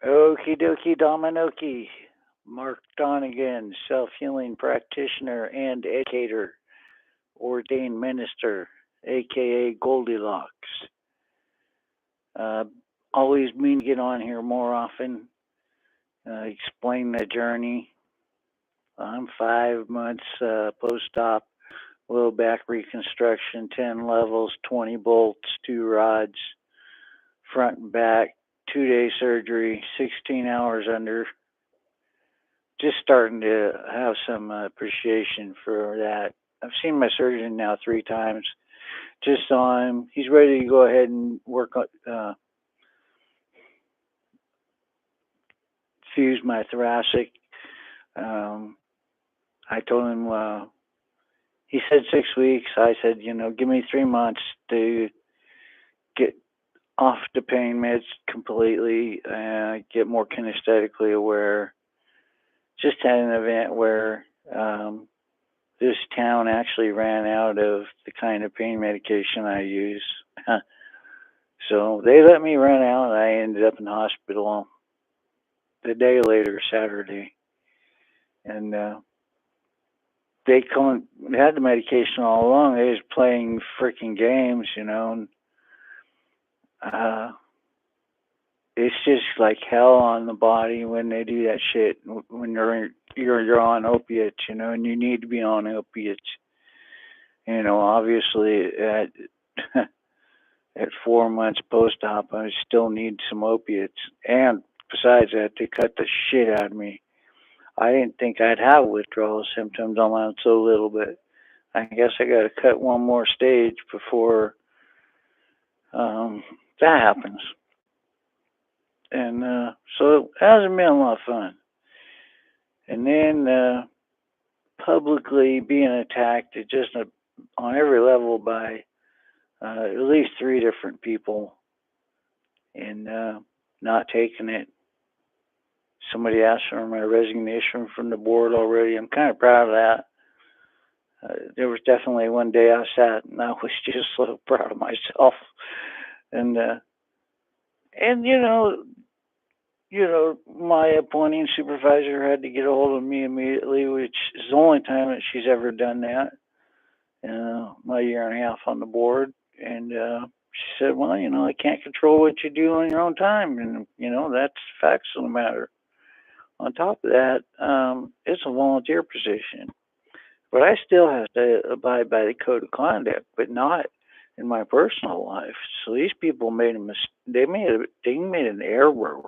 Okie dokie dominoki. Mark Donegan, self healing practitioner and educator, ordained minister, aka Goldilocks. Uh, Always mean to get on here more often, explain the journey. I'm 5 months post op, low back reconstruction, 10 levels, 20 bolts, 2 rods, front and back, 2 day surgery, 16 hours under. Just starting to have some appreciation for that. I've seen my surgeon now 3 times. Just saw him. He's ready to go ahead and work on fuse my thoracic. Um, I told him. He said 6 weeks. I said, give me 3 months to get off the pain meds completely, get more kinesthetically aware. Just had an event where this town actually ran out of the kind of pain medication I use. So they let me run out, and I ended up in the hospital the day later, Saturday. And they had the medication all along. They was playing freaking games, And, uh, it's just like hell on the body when they do that shit. When you're on opiates, and you need to be on opiates. Obviously at at 4 months post op, I still need some opiates. And besides that, they cut the shit out of me. I didn't think I'd have withdrawal symptoms on so little, but I guess I got to cut one more stage before um, that happens. And so it hasn't been a lot of fun. And then publicly being attacked on every level by at least 3 different people, and not taking it. Somebody asked for my resignation from the board already. I'm kind of proud of that. There was definitely one day I sat and I was just so proud of myself. And my appointing supervisor had to get a hold of me immediately, which is the only time that she's ever done that. My year and a half on the board, and she said, "Well, I can't control what you do on your own time, and that's facts of the matter." On top of that, it's a volunteer position, but I still have to abide by the code of conduct, but not in my personal life. So these people made a mistake. They made an error,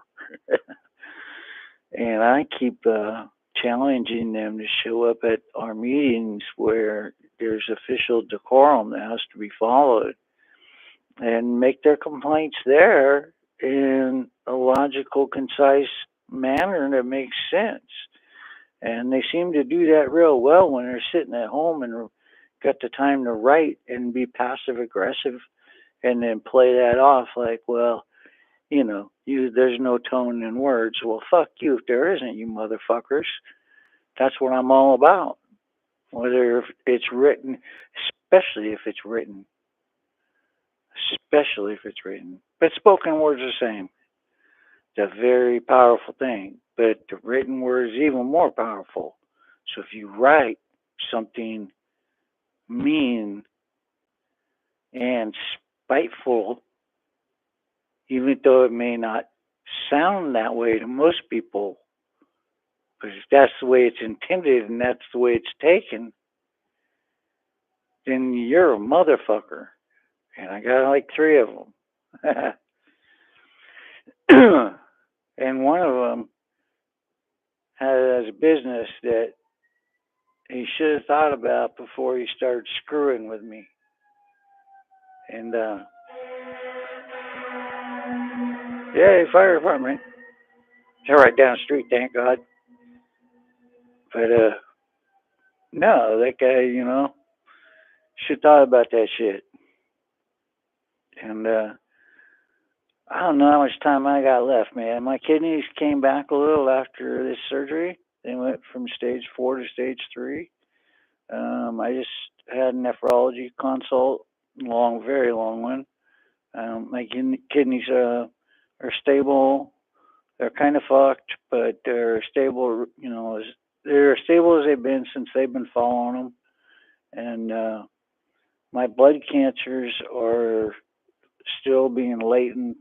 and I keep challenging them to show up at our meetings where there's official decorum that has to be followed, and make their complaints there in a logical, concise manner that makes sense. And they seem to do that real well when they're sitting at home and got the time to write and be passive aggressive, and then play that off like, well, there's no tone in words. Well, fuck you if there isn't, you motherfuckers. That's what I'm all about. Whether it's written, especially if it's written, especially if it's written. But spoken word's the same. It's a very powerful thing. But the written word is even more powerful. So if you write something mean and spiteful, even though it may not sound that way to most people, because that's the way it's intended and that's the way it's taken, then you're a motherfucker. And I got like 3 of them. And one of them has a business that he should have thought about before he started screwing with me. And yeah, fire department. They're right down the street, thank God. But no, that guy, should have thought about that shit. And I don't know how much time I got left, man. My kidneys came back a little after this surgery. They went from stage 4 to stage 3. I just had a nephrology consult, very long one. My kidneys are stable. They're kind of fucked, but they're stable. They're as stable as they've been since they've been following them. And my blood cancers are still being latent,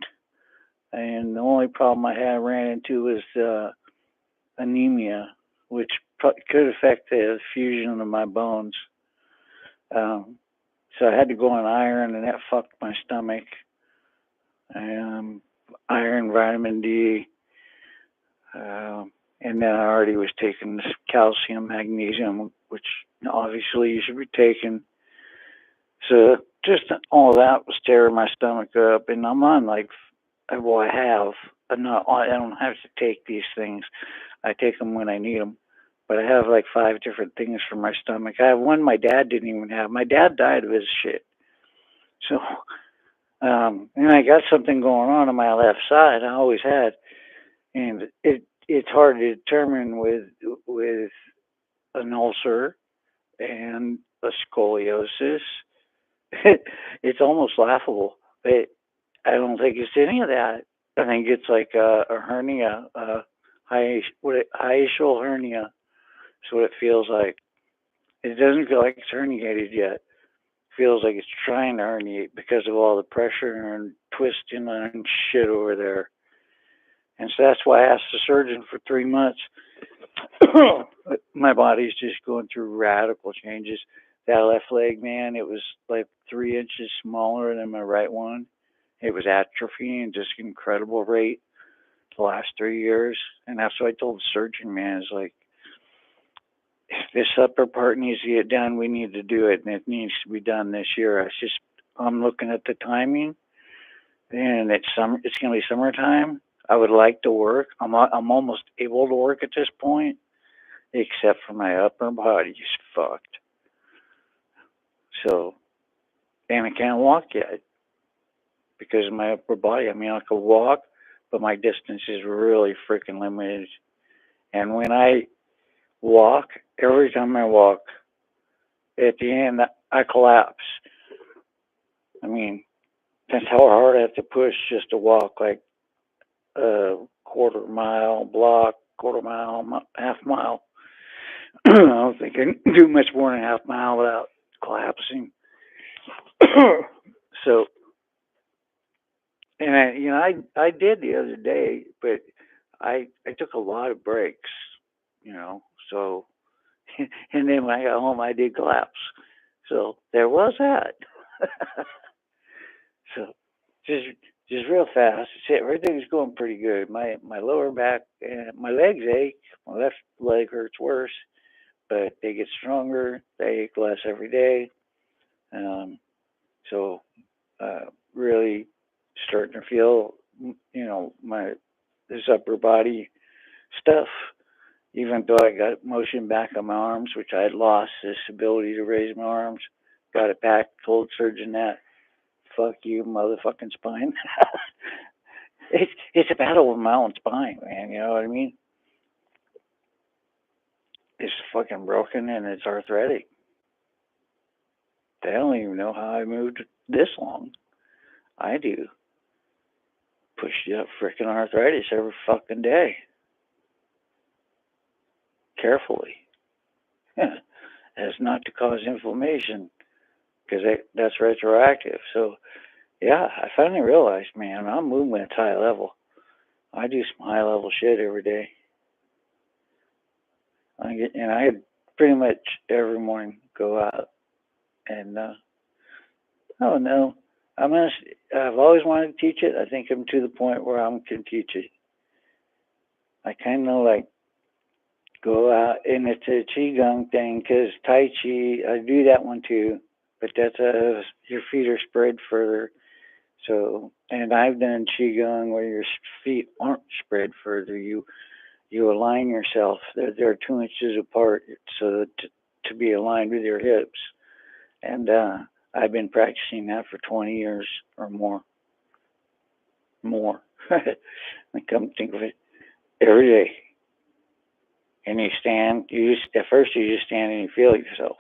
and the only problem I had ran into was anemia, which could affect the fusion of my bones. Um, so I had to go on iron, and that fucked my stomach. Iron, vitamin D, and then I already was taking this calcium, magnesium, which obviously you should be taking. So just all of that was tearing my stomach up, and I'm on like, well, I have. I don't have to take these things. I take them when I need them. But I have like 5 different things for my stomach. I have one my dad didn't even have. My dad died of his shit. So, and I got something going on my left side. I always had, and it's hard to determine with an ulcer and a scoliosis. It's almost laughable. But I don't think it's any of that. I think it's like a hernia, hiatal hernia. That's what it feels like. It doesn't feel like it's herniated yet. It feels like it's trying to herniate because of all the pressure and twisting and shit over there. And so that's why I asked the surgeon for 3 months. My body's just going through radical changes. That left leg, man, it was like 3 inches smaller than my right one. It was atrophying just incredible rate the last 3 years. And that's what I told the surgeon, man, is like, if this upper part needs to get done, we need to do it, and it needs to be done this year. I'm looking at the timing, and it's going to be summertime. I would like to work. I'm almost able to work at this point, except for my upper body's fucked. So, and I can't walk yet because of my upper body. I mean, I could walk, but my distance is really freaking limited. And when I walk, every time I walk, at the end, I collapse. I mean, that's how hard I have to push just to walk, like a quarter mile block, quarter mile, half mile. I don't think I can do much more than a half mile without collapsing. So, and I did the other day, but I took a lot of breaks, so, and then when I got home, I did collapse. So there was that. So just real fast. Everything's going pretty good. My lower back and my legs ache. My left leg hurts worse, but they get stronger. They ache less every day. So really starting to feel, this upper body stuff. Even though I got motion back on my arms, which I had lost this ability to raise my arms, got it back. Told surgeon that. Fuck you, motherfucking spine. It's a battle with my own spine, man. You know what I mean? It's fucking broken and it's arthritic. They don't even know how I moved this long. I do. Push up freaking arthritis every fucking day. Carefully. As not to cause inflammation, because that's retroactive. So, yeah, I finally realized, man, I'm moving at high level. I do some high level shit every day. I pretty much every morning go out and I don't know. I've always wanted to teach it. I think I'm to the point where I can teach it. I kind of like go out, and it's a qigong thing because tai chi. I do that one too, but that's your feet are spread further. So, and I've done qigong where your feet aren't spread further. You align yourself. They're 2 inches apart, so to be aligned with your hips. And I've been practicing that for 20 years or more. I come to think of it every day. And you stand. At first you just stand and you feel yourself.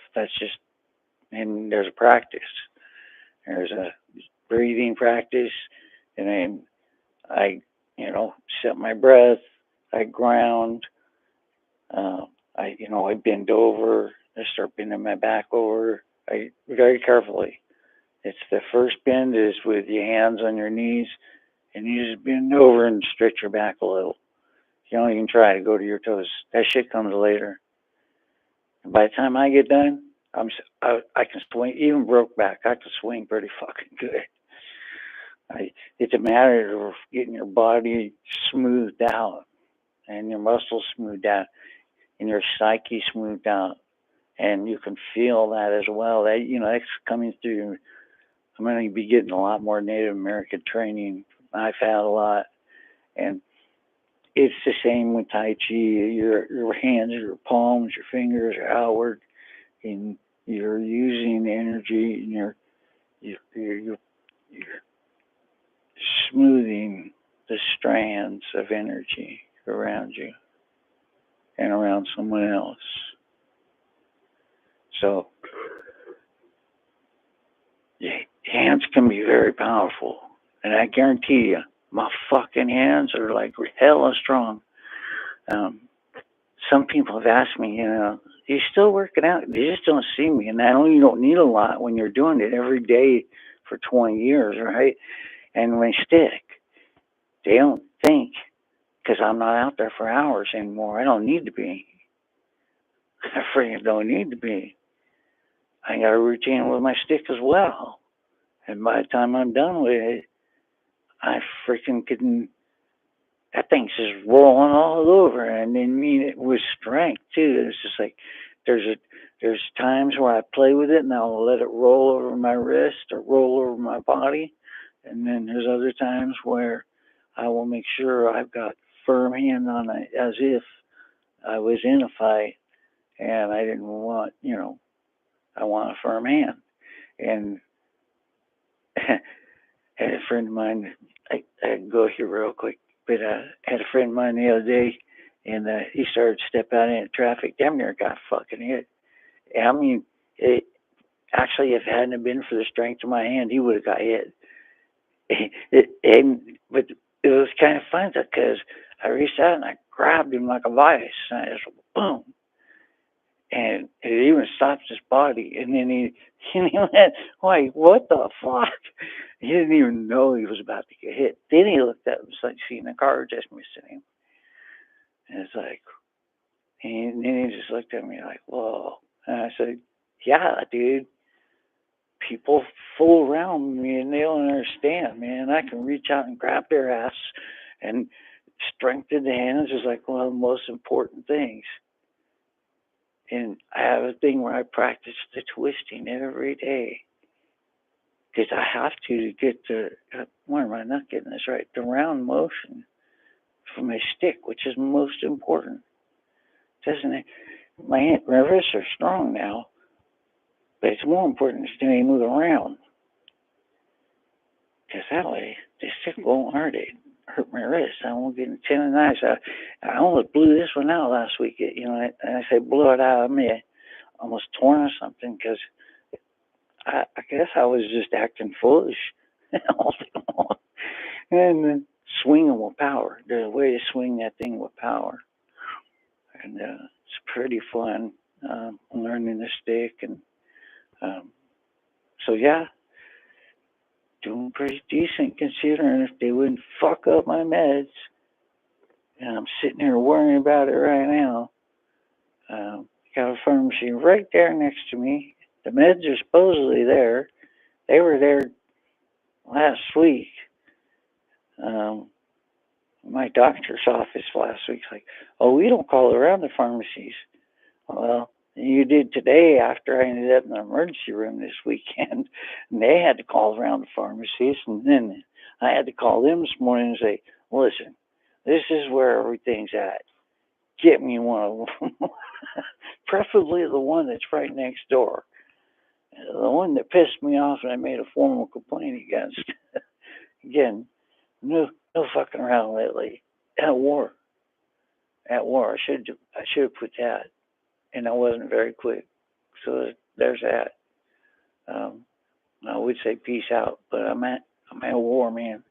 And there's a practice. There's a breathing practice, and then I set my breath. I ground. I bend over. I start bending my back over. I very carefully. It's the first bend is with your hands on your knees, and you just bend over and stretch your back a little. You don't even try to go to your toes. That shit comes later. And by the time I get done, I can swing. Even broke back, I can swing pretty fucking good. It's a matter of getting your body smoothed out and your muscles smoothed out and your psyche smoothed out, and you can feel that as well. That's coming through. I'm going to be getting a lot more Native American training. I've had a lot, and it's the same with Tai Chi. Your hands, your palms, your fingers are outward, and you're using energy, and you're smoothing the strands of energy around you and around someone else. So, your hands can be very powerful, and I guarantee you, my fucking hands are like hella strong. Um, some people have asked me, you still working out? They just don't see me, and I know you don't need a lot when you're doing it every day for 20 years, right? And when I stick, they don't think because I'm not out there for hours anymore. I don't need to be. I freaking don't need to be. I got a routine with my stick as well. And by the time I'm done with it, I freaking can. That thing's just rolling all over, and I mean it with strength too. It's just like there's times where I play with it and I'll let it roll over my wrist or roll over my body, and then there's other times where I will make sure I've got firm hand on it as if I was in a fight and I didn't want, I want a firm hand. And had a friend of mine, I go here real quick, but had a friend of mine the other day, and he started to step out into traffic, damn near got fucking hit. I mean, actually, if it hadn't been for the strength of my hand, he would have got hit. But it was kind of fun because I reached out and I grabbed him like a vice, and I just boom, and it even stopped his body. And then he went, like, what the fuck? He didn't even know he was about to get hit. Then he looked up and started seeing the car just missing him. And it's like, and then he just looked at me like, whoa. And I said, yeah, dude. People fool around me and they don't understand, man. I can reach out and grab their ass, and strength in the hands is like one of the most important things. And I have a thing where I practice the twisting every day because I have to get the, why am I not getting this right? The round motion from my stick, which is most important. Doesn't it? My wrists are strong now, but it's more important to me move around because that way the stick won't hurt my wrist. I won't get any tendonitis. I almost blew this one out last week. And I say blew it out. I mean, I almost torn or something because I guess I was just acting foolish. And then swinging with power. There's a way to swing that thing with power. And it's pretty fun learning the stick. And so, yeah, doing pretty decent considering if they wouldn't fuck up my meds. And I'm sitting here worrying about it right now. Got a pharmacy right there next to me. The meds are supposedly there. They were there last week. My doctor's office last week's like, oh, we don't call around the pharmacies. Well, you did today after I ended up in the emergency room this weekend. And they had to call around the pharmacies. And then I had to call them this morning and say, listen, this is where everything's at. Get me one of them. Preferably the one that's right next door. The one that pissed me off and I made a formal complaint against. Again, no fucking around lately. At war. I should have put that. And I wasn't very quick. So there's that. I would say peace out, but I'm at war, man.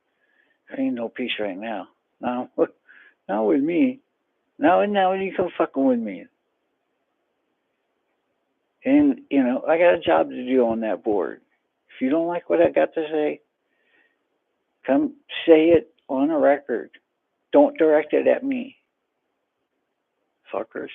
There ain't no peace right now. Now, not with me. Now you come fucking with me. And, I got a job to do on that board. If you don't like what I got to say, come say it on a record. Don't direct it at me. Fuckers.